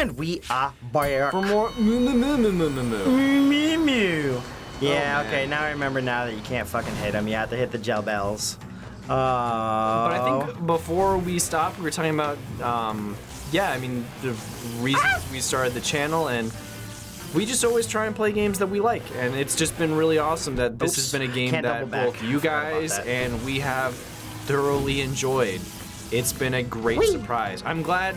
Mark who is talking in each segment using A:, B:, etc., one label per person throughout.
A: And we are back.
B: For more
A: Mew. Yeah,
B: Oh,
A: okay, now I remember now that you can't fucking hit them. You have to hit the gel bells.
B: But I think before we stopped, we were talking about, yeah, I mean, the reasons we started the channel, and we just always try and play games that we like. And it's just been really awesome that this has been a game that both you guys and we have thoroughly enjoyed. It's been a great surprise. I'm glad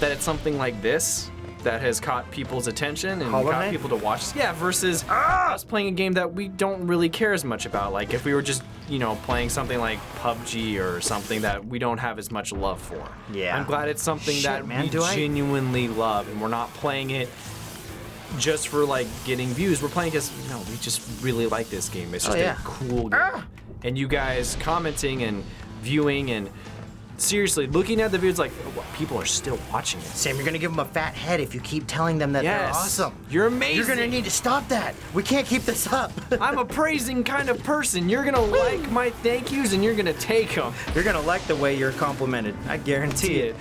B: that it's something like this that has caught people's attention and got people to watch us. Yeah, versus us playing a game that we don't really care as much about. Like if we were just, you know, playing something like PUBG or something that we don't have as much love for.
A: Yeah.
B: I'm glad it's something that we genuinely love, and we're not playing it just for like getting views. We're playing because, you know, we just really like this game. It's just a cool game. And you guys commenting and viewing and seriously looking at the videos like, oh, people are still watching it.
A: Sam, you're gonna give them a fat head if you keep telling them that they're awesome.
B: You're amazing.
A: You're gonna need to stop that. We can't keep this up.
B: I'm a praising kind of person. You're gonna like my thank yous and you're gonna take them.
A: You're gonna like the way you're complimented. I guarantee it.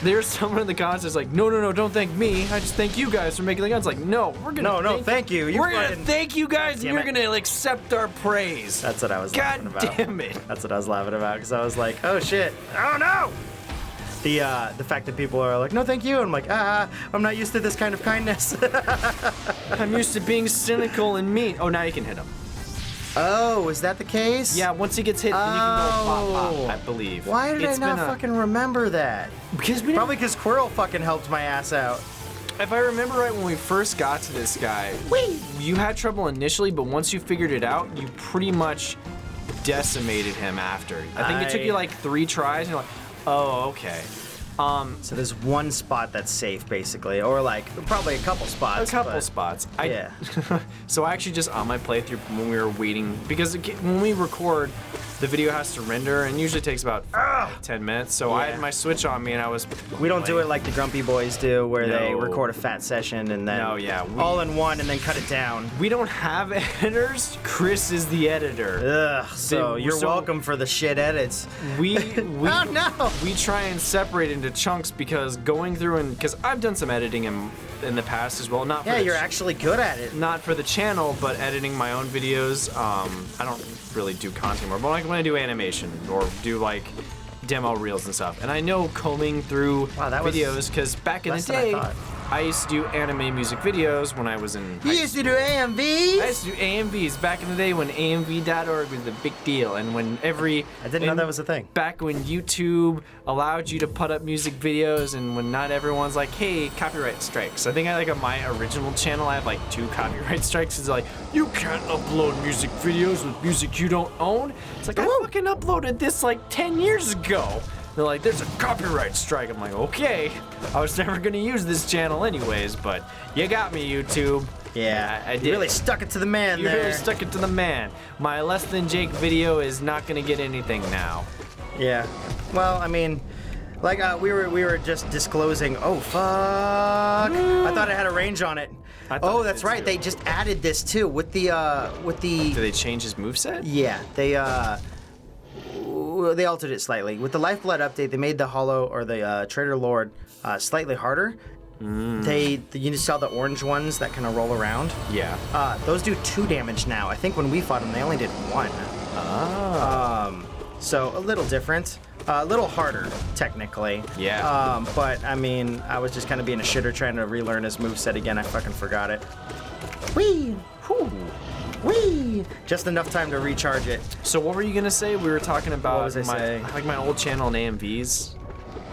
B: There's someone in the comments that's like, no, don't thank me. I just thank you guys for making the guns. Like, no, we're gonna
A: thank you.
B: We're gonna thank you guys, and you're gonna accept our praise.
A: That's what I was laughing about.
B: God damn it.
A: That's what I was laughing about, because I was like, oh shit, oh no! The fact that people are like, no thank you, I'm like, I'm not used to this kind of kindness.
B: I'm used to being cynical and mean. Oh, now you can hit him.
A: Oh, is that the case?
B: Yeah, once he gets hit, then you can go pop, I believe.
A: Why did I not fucking remember that?
B: Because
A: Probably because Squirrel fucking helped my ass out.
B: If I remember right, when we first got to this guy, you had trouble initially, but once you figured it out, you pretty much decimated him after. I think it took you like 3 tries, and you're like, oh, okay.
A: So there's one spot that's safe, basically, or like probably a couple spots.
B: Yeah. So I actually just on my playthrough when we were waiting, because when we record, the video has to render, and usually takes about 10 minutes. So I had my Switch on me, and I was.
A: We don't do it like the Grumpy Boys do, where they record a fat session and then all in one and then cut it down.
B: We don't have editors. Chris is the editor.
A: Ugh. So you're welcome for the shit edits.
B: We
A: oh no.
B: We try and separate into chunks, because going through and because I've done some editing in the past as well. Not for
A: you're actually good at it.
B: Not for the channel, but editing my own videos. I don't really do content anymore, but like when I do animation or do like demo reels and stuff, and I know combing through videos, because back in the day I used to do anime music videos when I was in
A: You used to do AMVs?
B: I used to do AMVs back in the day when AMV.org was the big deal, and when
A: I didn't know that was a thing.
B: Back when YouTube allowed you to put up music videos, and when not everyone's like, hey, copyright strikes. I think on my original channel I have like 2 copyright strikes. It's like, you can't upload music videos with music you don't own. It's like, I fucking uploaded this like 10 years ago. They're like, there's a copyright strike. I'm like, okay. I was never gonna use this channel anyways, but you got me, YouTube.
A: Yeah,
B: I did.
A: You really stuck it to the man there.
B: You really stuck it to the man. My Less Than Jake video is not gonna get anything now.
A: Yeah. Well, I mean, like we were just disclosing. Oh fuck! I thought it had a range on it. Oh, that's right. They just added this too with the. Did
B: they change his moveset?
A: Yeah, they altered it slightly. With the Lifeblood update, they made the Hollow or the Traitor Lord slightly harder. You saw the orange ones that kind of roll around.
B: Yeah.
A: Those do 2 damage now. I think when we fought them, they only did 1.
B: Oh.
A: So a little different. A little harder, technically.
B: Yeah.
A: But I mean, I was just kind of being a shitter trying to relearn his moveset again. I fucking forgot it. Whee! Whew. Whee! Just enough time to recharge it.
B: So what were you gonna say? We were talking about my old channel and AMVs.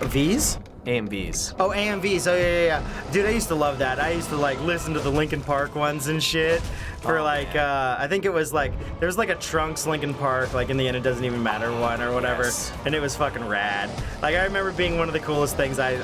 A: V's?
B: AMVs.
A: Oh, AMVs. Oh, yeah. Dude, I used to love that. I used to, like, listen to the Linkin Park ones and shit. For, I think it was, like, there was, like, a Trunks Linkin Park, like, in the end, it doesn't even matter one or whatever. Yes. And it was fucking rad. Like, I remember being one of the coolest things I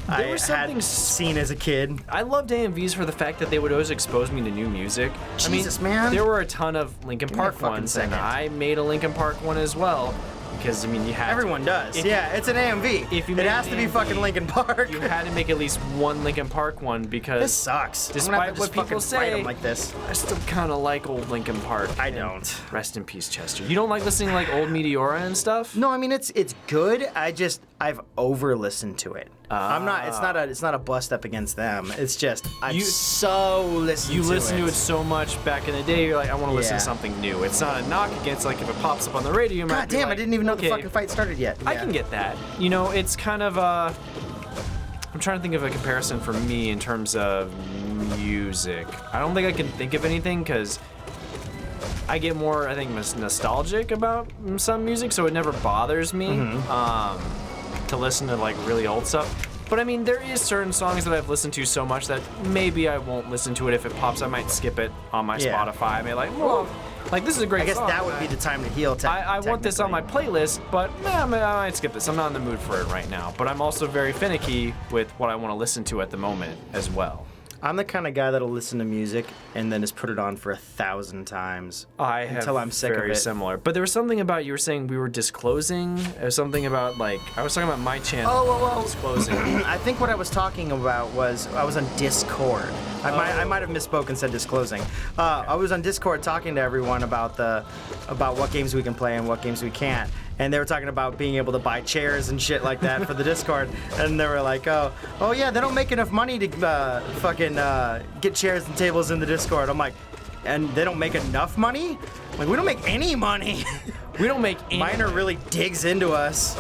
A: had seen as a kid.
B: I loved AMVs for the fact that they would always expose me to new music.
A: Jesus, man.
B: There were a ton of Linkin Park ones, and I made a Linkin Park one as well. because I mean you have
A: Everyone does.
B: If-
A: Yeah, it's an AMV.
B: if you
A: it
B: made
A: has
B: an
A: to be
B: AMV,
A: fucking Linkin Park.
B: You had to make at least one Linkin Park one because
A: This sucks. I'm gonna
B: Despite
A: have to
B: what
A: just fucking
B: people
A: fight
B: say,
A: 'em like this.
B: I still kind of like old Linkin Park.
A: I
B: and
A: don't.
B: Rest in peace, Chester. You don't like listening to like old Meteora and stuff?
A: No, I mean it's good. I've over listened to it. I'm not. It's not a bust up against them. It's just I've so listened.
B: You
A: to
B: listened
A: it.
B: to it so much back in the day. You're like, I want to listen
A: Yeah.
B: to something new. It's not a knock against like if it pops up on the radio. You might
A: God
B: be
A: damn!
B: like,
A: I didn't even know the
B: okay,
A: fucking fight started yet.
B: I
A: Yeah.
B: can get that. You know, it's kind of I'm trying to think of a comparison for me in terms of music. I don't think I can think of anything because I get more, I think, nostalgic about some music, so it never bothers me to listen to like really old stuff. But I mean, there is certain songs that I've listened to so much that maybe I won't listen to it if it pops. I might skip it on my
A: Yeah.
B: Spotify. I may like, well, like this is a great
A: I guess
B: song.
A: that would be the time to heal.
B: I want this on my
A: technically.
B: playlist, but I might skip this. I'm not in the mood for it right now. But I'm also very finicky with what I want to listen to at the moment as well.
A: I'm the kind of guy that'll listen to music and then just put it on for 1,000 times
B: I have
A: until I'm sick of
B: very
A: it.
B: similar. But there was something about you were saying we were disclosing. There was something about like I was talking about my channel.
A: Oh.
B: Disclosing.
A: I think what I was talking about was I was on Discord. I might have misspoke and said disclosing. I was on Discord talking to everyone about what games we can play and what games we can't. And they were talking about being able to buy chairs and shit like that for the Discord. And they were like, oh yeah, they don't make enough money to fucking get chairs and tables in the Discord. I'm like, and they don't make enough money? Like, we don't make any money.
B: We don't make any.
A: Miner really digs into us.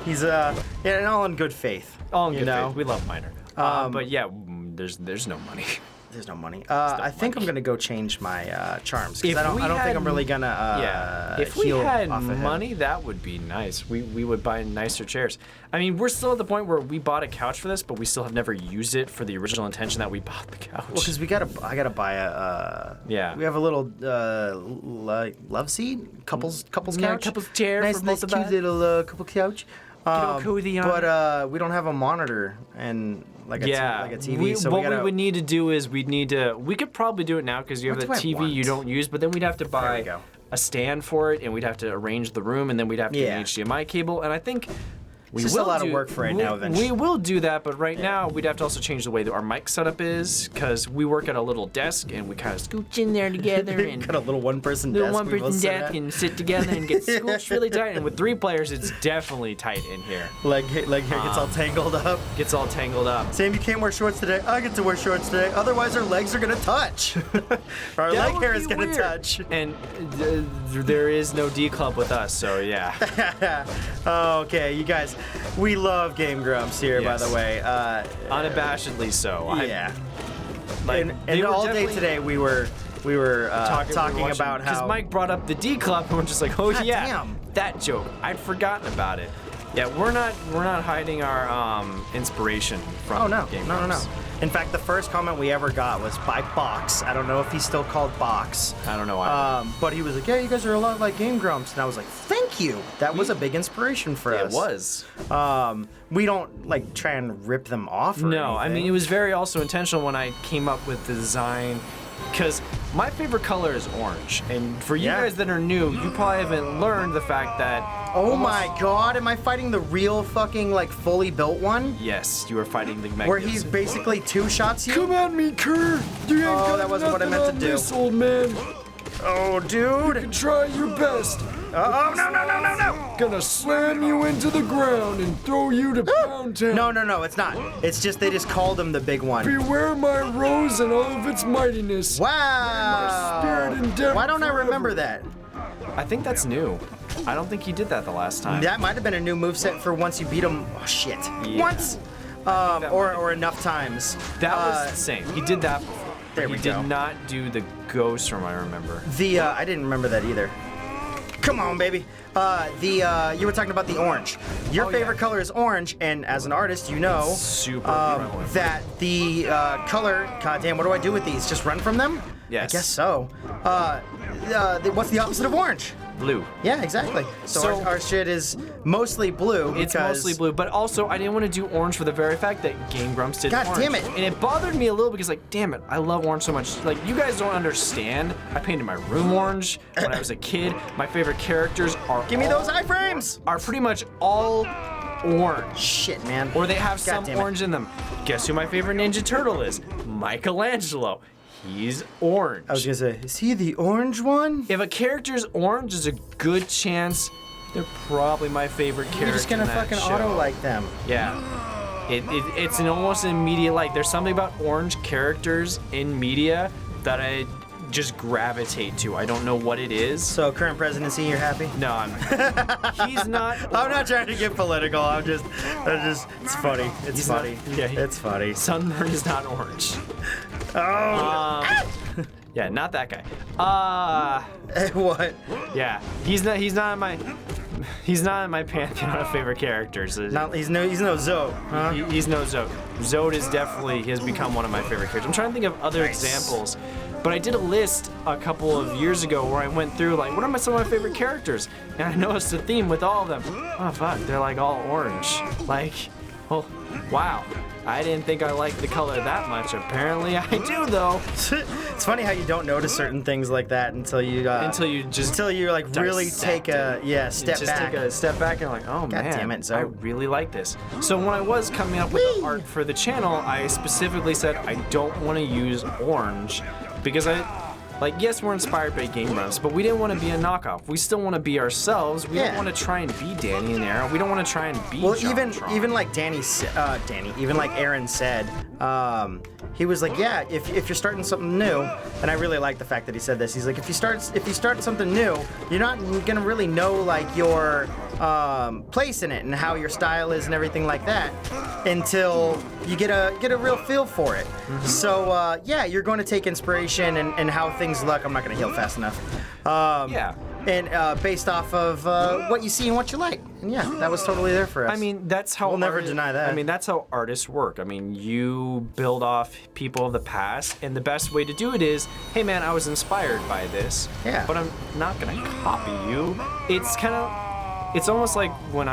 A: He's and all in good faith.
B: All in
A: you
B: good
A: know?
B: faith. We love Miner. But yeah, there's no money.
A: There's no money. I think I'm gonna go change my charms because I don't think I'm really gonna
B: if we
A: heal
B: had
A: off of him.
B: money, that would be nice. We would buy nicer chairs. I mean, we're still at the point where we bought a couch for this, but we still have never used it for the original intention that we bought the couch.
A: Well, because I gotta buy a.
B: Yeah.
A: We have a little love seat, couples
B: Yeah,
A: couch,
B: couples chair
A: nice,
B: for
A: nice
B: both of
A: cute
B: us.
A: little couple couch.
B: all cozy on
A: But we don't have a monitor and like a TV. So
B: what we would need to do is we could probably do it now because you have
A: What
B: that
A: do I
B: TV you
A: want?
B: don't use, but then we'd have to
A: we
B: buy
A: go.
B: a stand for it, and we'd have to arrange the room, and then we'd have to get
A: Yeah.
B: an HDMI cable, and I think we
A: just a
B: will
A: lot of
B: do-
A: work for right
B: we-
A: now, eventually.
B: We will do that, but right now we'd have to also change the way that our mic setup is because we work at a little desk and we kind of scooch in there together and
A: Got a little one-person
B: the
A: desk.
B: one
A: we both
B: person
A: sit
B: desk
A: at.
B: and sit together and get scooched really tight. And with 3 players, it's definitely tight in here.
A: Leg hair gets all tangled up.
B: Gets all tangled up.
A: Sam, you can't wear shorts today. I get to wear shorts today. Otherwise, our legs are gonna touch. Our
B: That
A: leg
B: would
A: hair
B: be
A: is gonna
B: weird.
A: touch.
B: And there is no D Club with us, so yeah.
A: Oh, okay, you guys, we love Game Grumps here,
B: Yes.
A: by the way.
B: Unabashedly so.
A: Yeah.
B: Like,
A: And all day today we were talking about
B: because
A: how
B: Mike brought up the D Club and we're just like, oh
A: God
B: yeah,
A: damn.
B: that joke. I'd forgotten about it. Yeah, we're not hiding our inspiration from Game
A: no.
B: Grumps.
A: In fact, the first comment we ever got was by Box. I don't know if he's still called Box.
B: I don't know why.
A: But he was like, yeah, you guys are a lot like Game Grumps. And I was like, thank you. That was a big inspiration for
B: It
A: us.
B: was.
A: We don't like try and rip them off or
B: No, I
A: anything.
B: mean, it was very also intentional when I came up with the design, because my favorite color is orange. And for you
A: Yeah.
B: guys that are new, you probably haven't learned the fact that.
A: Oh my god, am I fighting the real fucking like fully built one?
B: Yes, you are fighting the
A: Where
B: magnificent.
A: he's basically 2 shots you?
B: Come at me, Kerr! You ain't
A: Oh,
B: got
A: that wasn't what I
B: nothing
A: meant to
B: on
A: do.
B: This, old man.
A: Oh, dude.
B: Try your best.
A: Oh, no.
B: Gonna slam you into the ground and throw you to Pound Town.
A: No, it's not. It's just they just called him the big one.
B: Beware my rose and all of its mightiness.
A: Wow.
B: spirit and death
A: Why don't I
B: forever.
A: remember that?
B: I think that's new. I don't think he did that the last time.
A: That might have been a new moveset for once you beat him. Oh, shit.
B: Yeah.
A: Once? Or enough times.
B: That was the same. He did that before.
A: There we
B: he
A: go.
B: did not do the ghost from I remember.
A: I didn't remember that either. Come on, baby. You were talking about the orange. Your favorite color is orange, and as an artist, you know
B: Super prevalent.
A: that the color. God damn, what do I do with these? Just run from them?
B: Yes.
A: I guess so. What's the opposite of orange?
B: blue.
A: Yeah, exactly. So our shit is mostly blue.
B: It's mostly blue, but also I didn't want to do orange for the very fact that Game Grumps did
A: God
B: orange.
A: damn it.
B: And it bothered me a little because, like, damn it, I love orange so much. Like, you guys don't understand. I painted my room orange when I was a kid. My favorite characters are
A: Give me those iframes!
B: Are pretty much all orange.
A: Shit, man.
B: Or they have some
A: damn it.
B: orange in them. Guess who my favorite Ninja Turtle is? Michelangelo. He's orange.
A: I was gonna say, is he the orange one?
B: If a character's orange, there's a good chance they're probably my favorite character.
A: You're just gonna
B: in that
A: fucking
B: show.
A: auto-like them.
B: Yeah. It's an almost immediate like. There's something about orange characters in media that I just gravitate to. I don't know what it is.
A: So current presidency, you're happy?
B: No, he's not.
A: I'm not trying to get political. It's funny. It's funny. It's funny.
B: Sunburn is not orange.
A: Oh.
B: Yeah, not that guy.
A: What?
B: Yeah, he's not in my pantheon of favorite characters.
A: He's no Zoe, huh?
B: He's no Zode. Zode is definitely has become one of my favorite characters. I'm trying to think of other examples, but I did a list a couple of years ago where I went through like what are some of my favorite characters, and I noticed a theme with all of them. Oh fuck, they're like all orange. Like, well, wow. I didn't think I liked the color that much. Apparently I do though.
A: It's funny how you don't notice certain things like that until you like really take a step back.
B: Take a step back and like, oh
A: God
B: man,
A: damn it, Zoe.
B: I really like this. So when I was coming up with the art for the channel, I specifically said I don't want to use orange because yes, we're inspired by Game Grumps, but we didn't want to be a knockoff. We still want to be ourselves. We don't want to try and be Danny and Aaron. We don't want to try and be
A: even like even like Aaron said, he was like, yeah, if you're starting something new, and I really like the fact that he said this. He's like, if you start something new, you're not gonna really know like your place in it and how your style is and everything like that until you get a real feel for it.
B: Mm-hmm.
A: So you're going to take inspiration and how things look. I'm not gonna heal fast enough. And based off of what you see and what you like. And yeah, that was totally there for us.
B: I mean, that's how
A: we'll never deny that.
B: I mean, that's how artists work. I mean, you build off people of the past, and the best way to do it is, hey man, I was inspired by this, but I'm not gonna copy you. It's almost like when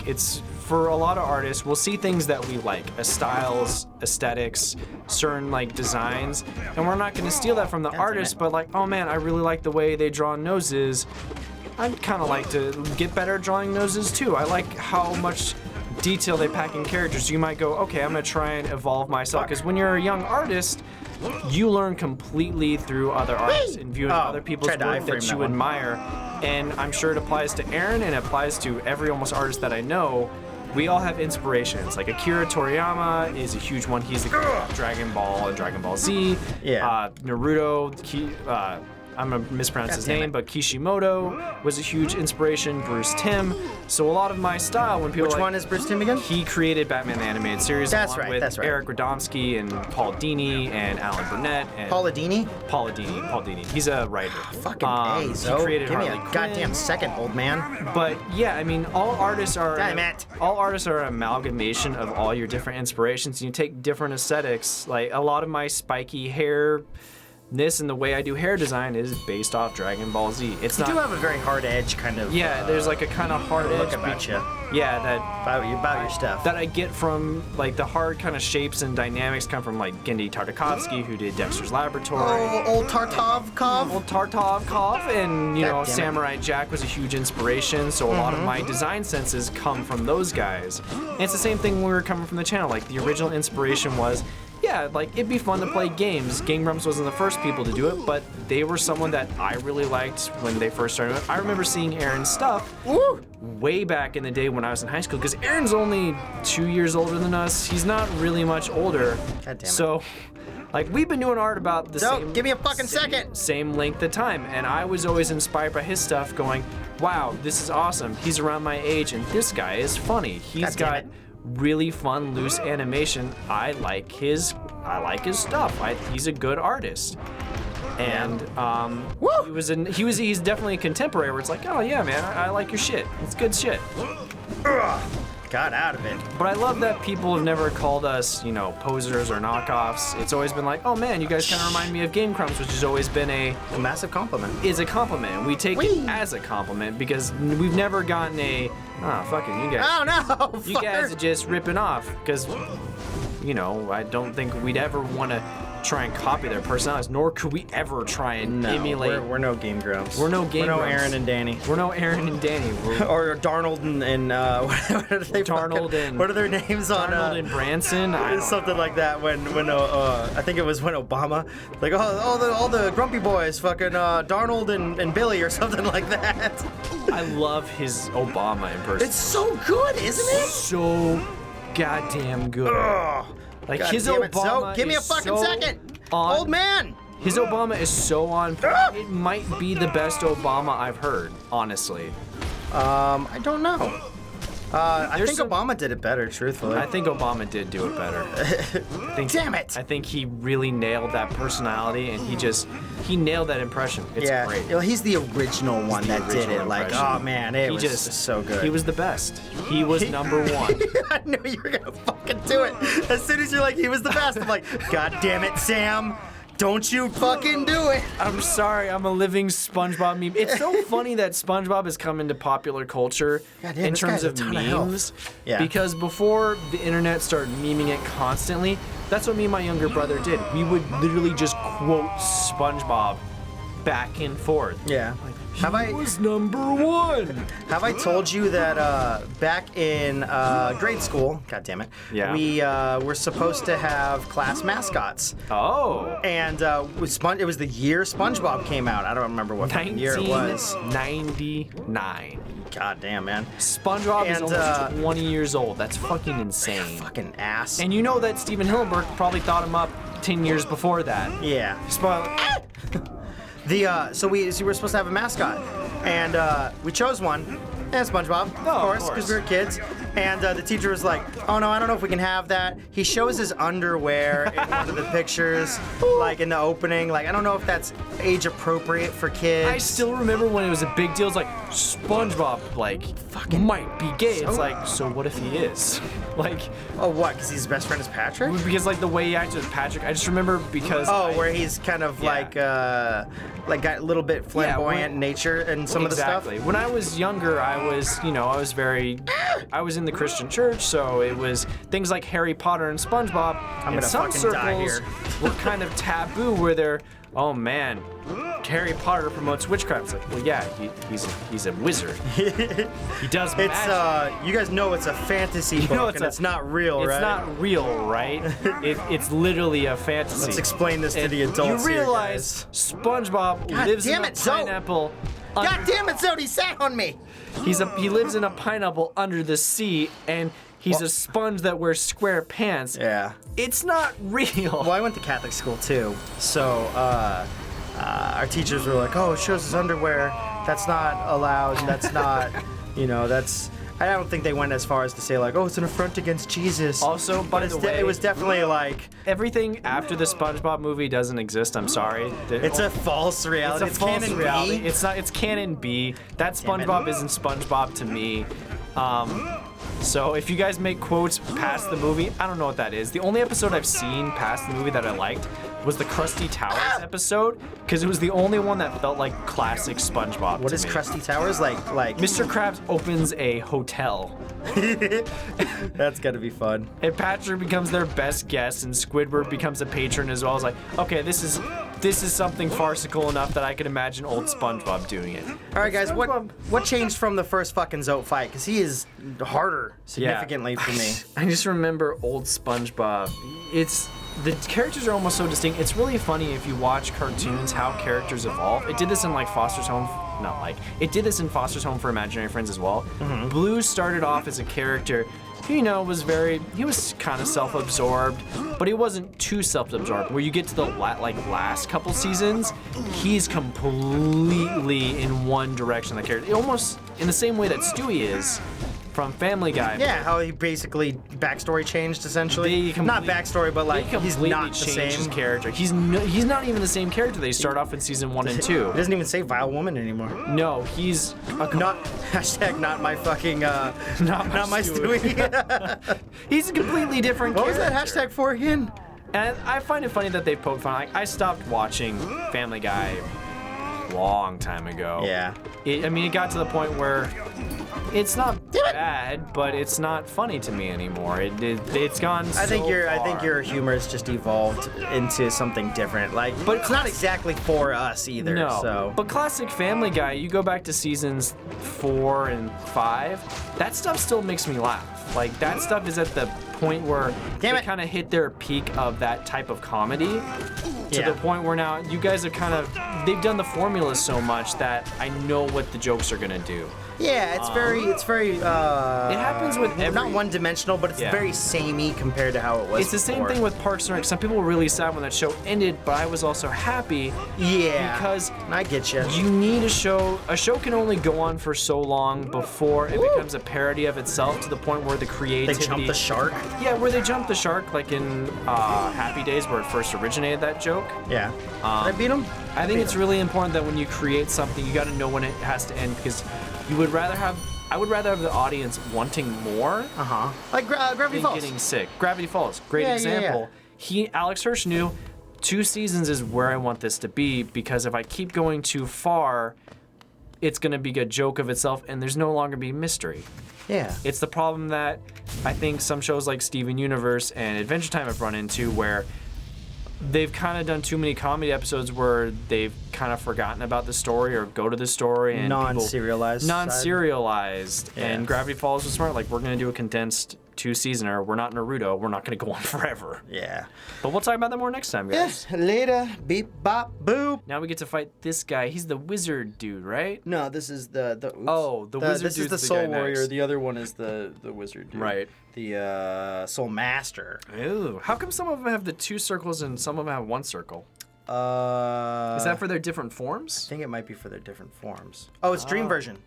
B: it's for a lot of artists, we'll see things that we like, styles, aesthetics, certain like designs, and we're not gonna steal that from the artist, but like, oh man, I really like the way they draw noses. I'd kind of like to get better at drawing noses too. I like how much detail they pack in characters. You might go, okay, I'm gonna try and evolve myself, because when you're a young artist, you learn completely through other artists and viewing other people's work that you admire. And I'm sure it applies to Aaron and it applies to every almost artist that I know. We all have inspirations. Like Akira Toriyama is a huge one. He's the guy of Dragon Ball and Dragon Ball Z. Naruto, I'm gonna mispronounce his name, but Kishimoto was a huge inspiration. Bruce Timm. So a lot of my style, when people
A: Which one is Bruce Timm again?
B: He created Batman the Animated Series with Eric Radomski and Paul Dini and Alan Burnett. And
A: Paul Dini?
B: Paul Dini. He's a writer.
A: Fucking A, so
B: he created
A: give me
B: Harley
A: a
B: Quinn.
A: goddamn second, old man.
B: But yeah, I mean, all artists are
A: Damn it.
B: All artists are an amalgamation of all your different inspirations, and you take different aesthetics. Like a lot of my spiky hair. This and the way I do hair design is based off Dragon Ball Z. It's not.
A: You do have a very hard edge kind of.
B: Yeah, there's like a kind of hard edge
A: look about you.
B: Yeah,
A: about your stuff.
B: That I get from like the hard kind of shapes and dynamics come from like Gendy Tartakovsky, who did Dexter's Laboratory.
A: Oh, old Tartovkov.
B: And Samurai Jack was a huge inspiration. So a lot of my design senses come from those guys. And it's the same thing when we were coming from the channel. Like the original inspiration was. Yeah, like it'd be fun to play games. Game Grumps wasn't the first people to do it, but they were someone that I really liked when they first started. I remember seeing Aaron's stuff way back in the day when I was in high school, because Aaron's only 2 years older than us. He's not really much older.
A: God damn it.
B: So, like, we've been doing art about the same.
A: Give me a fucking second.
B: Same length of time, and I was always inspired by his stuff. Going, wow, this is awesome. He's around my age, and this guy is funny. He's got really fun, loose animation. I like his stuff. He's a good artist. And he's definitely a contemporary where it's like, oh yeah, man, I like your shit. It's good shit.
A: got out of it.
B: But I love that people have never called us, you know, posers or knockoffs. It's always been like, oh man, you guys kind of remind me of Game Grumps, which has always been a
A: massive compliment.
B: Is a compliment. We take it as a compliment because we've never gotten a, fucking you guys.
A: Oh no,
B: you guys are just ripping off because, you know, I don't think we'd ever want to try and copy their personalities, nor could we ever try and emulate.
A: We're no Game Grumps.
B: We're no Game Grumps.
A: We're no Aaron and Danny.
B: We're no Aaron and Danny.
A: Or Darnold and what are they?
B: Darnold and
A: what are their names on?
B: Darnold and Branson.
A: Something like that. When I think it was when Obama, like all the grumpy boys, fucking Darnold and Billy or something like that.
B: I love his Obama impersonation.
A: It's so good, isn't it?
B: So goddamn good.
A: Ugh.
B: Like
A: God
B: his
A: damn it,
B: Obama.
A: Give me a fucking second, old man.
B: His Obama is so on point. It might be the best Obama I've heard, honestly.
A: I don't know. I think Obama did it better, truthfully.
B: I think Obama did do it better.
A: Damn it!
B: I think he really nailed that personality, and he nailed that impression. It's great.
A: Well, he's the original one that did it. Like, oh man, it was just so good.
B: He was the best. He was number one.
A: I knew you were gonna fucking do it. As soon as you're like, he was the best, I'm like, God damn it, Sam. Don't you fucking do it!
B: I'm sorry, I'm a living SpongeBob meme. It's so funny that SpongeBob has come into popular culture in terms of memes. Because before the internet started memeing it constantly, that's what me and my younger brother did. We would literally just quote SpongeBob back and forth.
A: Yeah.
B: He was number one.
A: Have I told you that back in grade school, god damn it, we were supposed to have class mascots.
B: Oh.
A: And it was the year SpongeBob came out. I don't remember what year it was.
B: 1999.
A: God damn, man.
B: SpongeBob is almost 20 years old. That's fucking insane.
A: Fucking ass.
B: And you know that Steven Hillenburg probably thought him up 10 years before that.
A: Yeah.
B: Spoiler.
A: So we were supposed to have a mascot, and we chose one. And SpongeBob, of course, because we were kids. And the teacher was like, oh no, I don't know if we can have that. He shows his underwear in one of the pictures, like in the opening. Like, I don't know if that's age appropriate for kids.
B: I still remember when it was a big deal. It's like, SpongeBob, like, fucking might be gay. It's like, so what if he is? Like,
A: oh, what? Because his best friend is Patrick?
B: Because, like, the way he acted with Patrick, I just remember because.
A: Oh, where he's kind of like got a little bit flamboyant nature and some of the stuff.
B: Exactly. When I was younger, I was in the Christian church, so it was things like Harry Potter and SpongeBob. In some circles were kind of taboo, where they're, oh man, Harry Potter promotes witchcraft. It's like, well, yeah, he's a wizard. He does magic.
A: You guys know it's a fantasy book, and it's not real, right?
B: It's not real, right? It's literally a fantasy.
A: Let's explain this to the adults.
B: You realize SpongeBob lives in a pineapple.
A: God damn it, Zod, he sat on me!
B: He lives in a pineapple under the sea, and he's a sponge that wears square pants.
A: Yeah.
B: It's not real.
A: Well, I went to Catholic school too, so our teachers were like, oh, it shows his underwear. That's not allowed. That's not, that's... I don't think they went as far as to say like, oh, it's an affront against Jesus.
B: Also, by the way,
A: it was definitely like
B: everything after the SpongeBob movie doesn't exist. I'm sorry.
A: It's a false reality.
B: It's false reality. It's not. It's canon B. That SpongeBob isn't SpongeBob to me. So if you guys make quotes past the movie, I don't know what that is. The only episode I've seen past the movie that I liked was the Krusty Towers episode, because it was the only one that felt like classic SpongeBob.
A: What is Krusty Towers like?
B: Mr. Krabs opens a hotel.
A: That's gotta be fun.
B: And Patrick becomes their best guest, and Squidward becomes a patron as well. It's like, okay, this is something farcical enough that I could imagine old SpongeBob doing it.
A: All right, guys, what changed from the first fucking Zote fight? Because he is harder significantly for me.
B: I just remember old SpongeBob. The characters are almost so distinct. It's really funny if you watch cartoons how characters evolve. It did this in Foster's Home. It did this in Foster's Home for Imaginary Friends as well. Mm-hmm. Blue started off as a character who, he was kind of self-absorbed, but he wasn't too self-absorbed. Where you get to the last couple seasons, he's completely in one direction. The character, almost in the same way that Stewie is from Family Guy.
A: Yeah, how he basically backstory changed essentially. Not backstory, but like he's not the same
B: his character. He's not even the same character they start off in season 1 and 2.
A: He doesn't even say vile woman anymore.
B: No, he's
A: not hashtag not my fucking not my Stewie.
B: He's a completely different
A: What
B: character.
A: was that hashtag for again?
B: And I find it funny that they poke fun. Like, I stopped watching Family Guy a long time ago.
A: Yeah.
B: It got to the point where it's not bad, but it's not funny to me anymore. It's gone so
A: I think
B: far.
A: your humor has just evolved into something different. Like, but it's not exactly for us either.
B: No,
A: So.
B: but classic Family Guy, you go back to seasons 4 and 5, that stuff still makes me laugh. Like, that stuff is at the point where they kind of hit their peak of that type of comedy to the point where now you guys have they've done the formula so much that I know what the jokes are gonna do.
A: Yeah, it's very
B: it happens with every,
A: not one-dimensional, but it's very samey compared to how it was.
B: It's the same thing with Parks and Rec. Some people were really sad when that show ended, but I was also happy.
A: Yeah,
B: because
A: I get you.
B: You need a show. A show can only go on for so long before it becomes a parody of itself to the point where the creativity.
A: They jump the shark.
B: Yeah, where they jump the shark, like in Happy Days, where it first originated that joke.
A: Yeah. Did I beat him?
B: I think it's really important that when you create something, you got to know when it has to end because I would rather have the audience wanting more.
A: Like Gravity Falls.
B: Getting sick. Gravity Falls, great example. Alex Hirsch knew 2 seasons is where I want this to be because if I keep going too far, it's gonna be a joke of itself, and there's no longer be mystery.
A: Yeah.
B: It's the problem that I think some shows like Steven Universe and Adventure Time have run into where they've kind of done too many comedy episodes where they've kind of forgotten about the story or go to the story and
A: non-serialized.
B: And Gravity Falls was smart. Like, we're going to do a condensed 2-seasoner. We're not Naruto. We're not going to go on forever.
A: Yeah.
B: But we'll talk about that more next time, guys.
A: Yeah, later. Beep, bop, boop.
B: Now we get to fight this guy. He's the wizard dude, right?
A: No, this is the oops.
B: Oh, the wizard
A: This is
B: dude's
A: the
B: the
A: Soul
B: guy
A: Warrior.
B: next.
A: The other one is the wizard dude.
B: Right.
A: The Soul Master.
B: Ooh. How come some of them have the 2 circles and some of them have 1 circle? Is that for their different forms?
A: I think it might be for their different forms. Oh, it's Dream version.